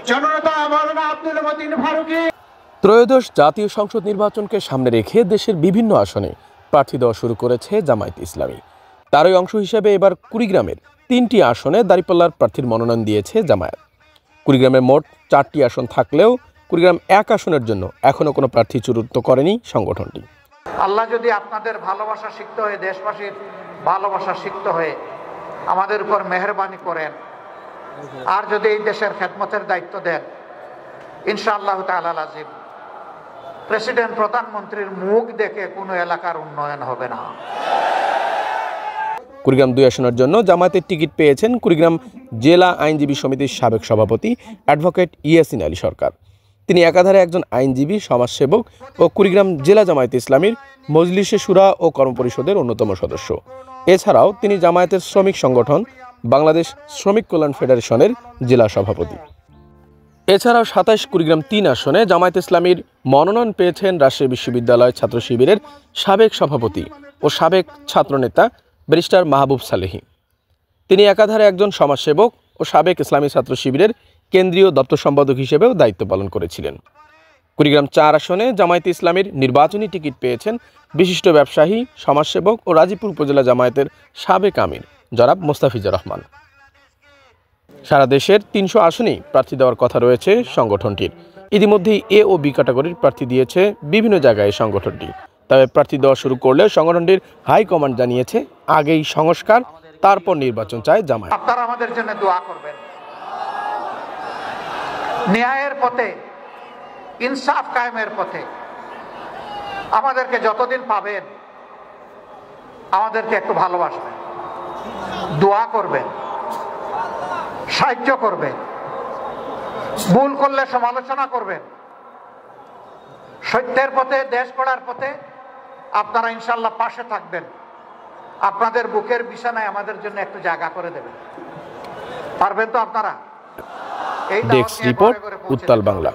জননেতা মাওলানা আব্দুল মতিন ফারুকী। ত্রয়োদশ জাতীয় সংসদ নির্বাচনকে সামনে রেখে দেশের বিভিন্ন আসনে প্রার্থী দেওয়া শুরু করেছে জামায়াত ইসলামী। তারই অংশ হিসেবে এবার কুড়িগ্রামের ৩টি আসনে দাঁড়িপাল্লার প্রার্থীর মনোনয়ন দিয়েছে জামায়াত। কুড়িগ্রামে মোট 4টি আসন থাকলেও কুড়িগ্রাম 1 আসনের জন্য এখনও কোনো প্রার্থী চূড়ান্ত করেনি সংগঠনটি। আল্লাহ যদি আপনাদের ভালোবাসা সিক্ত হয়ে, দেশবাসীর ভালোবাসা সিক্ত হয়ে আমাদের উপর মেহেরবানি করেন, আর যদি এই দেশের খেদমতের দায়িত্ব দেন, ইনশাআল্লাহ তাআলা আজিম প্রেসিডেন্ট প্রধানমন্ত্রীর মুখ দেখে কোনো এলাকার উন্নয়ন হবে না। কুড়িগ্রাম 2 আসনের জন্য জামায়াতের টিকিট পেয়েছেন কুড়িগ্রাম জেলা আইনজীবী সমিতির সাবেক সভাপতি অ্যাডভোকেট ইয়াসিন আলী সরকার। তিনি একাধারে একজন আইনজীবী, সমাজসেবক ও কুড়িগ্রাম জেলা জামায়াতে ইসলামীর মজলিসে শুরা ও কর্মপরিষদের অন্যতম সদস্য। এছাড়াও তিনি জামায়াতের শ্রমিক সংগঠন বাংলাদেশ শ্রমিক কল্যাণ ফেডারেশনের জেলা সভাপতি। এছাড়াও 27 কুড়িগ্রাম 3 আসনে জামায়াত ইসলামীর মনোনয়ন পেয়েছেন রাজশাহী বিশ্ববিদ্যালয় ছাত্র শিবিরের সাবেক সভাপতি ও সাবেক ছাত্রনেতা ব্যারিস্টার মাহবুব সালেহী। তিনি একাধারে একজন সমাজসেবক ও সাবেক ইসলামী ছাত্র শিবিরের কেন্দ্রীয় দপ্তর সম্পাদক হিসেবেও দায়িত্ব পালন করেছিলেন। কুড়িগ্রাম 4 আসনে জামায়াত ইসলামীর নির্বাচনী টিকিট পেয়েছেন বিশিষ্ট ব্যবসায়ী, সমাজসেবক ও রাজীপুর উপজেলা জামায়াতের সাবেক আমির জনাব মোস্তাফিজুর রহমান। সারা দেশের 300 আসনেই প্রার্থী দেওয়ার কথা রয়েছে সংগঠনটির। ইতিমধ্যেই এ ও বি ক্যাটাগরির প্রার্থী দিয়েছে বিভিন্ন জায়গায় সংগঠনটি। তবে প্রার্থী দেওয়া শুরু করলে সংগঠনটির হাইকমান্ড জানিয়েছে আগেই সংস্কার, তারপর নির্বাচন চায় জামায়াত। আপনারা আমাদের জন্য দোয়া করবেন, ন্যায়ের পথে, ইনসাফ কায়েমের পথে আমাদেরকে যতদিন পাবেন আমাদেরকে একটু ভালোবাসবেন, দোয়া করবেন, সাহায্য করবেন, ভুল করলে সমালোচনা করবেন। সত্যের পথে, দেশ গড়ার পথে আপনারা ইনশাআল্লাহ পাশে থাকবেন। আপনাদের বুকের বিছানায় আমাদের জন্য একটু জায়গা করে দেবেন, পারবেন তো আপনারা? ডেস্ক রিপোর্ট, উত্তাল বাংলা।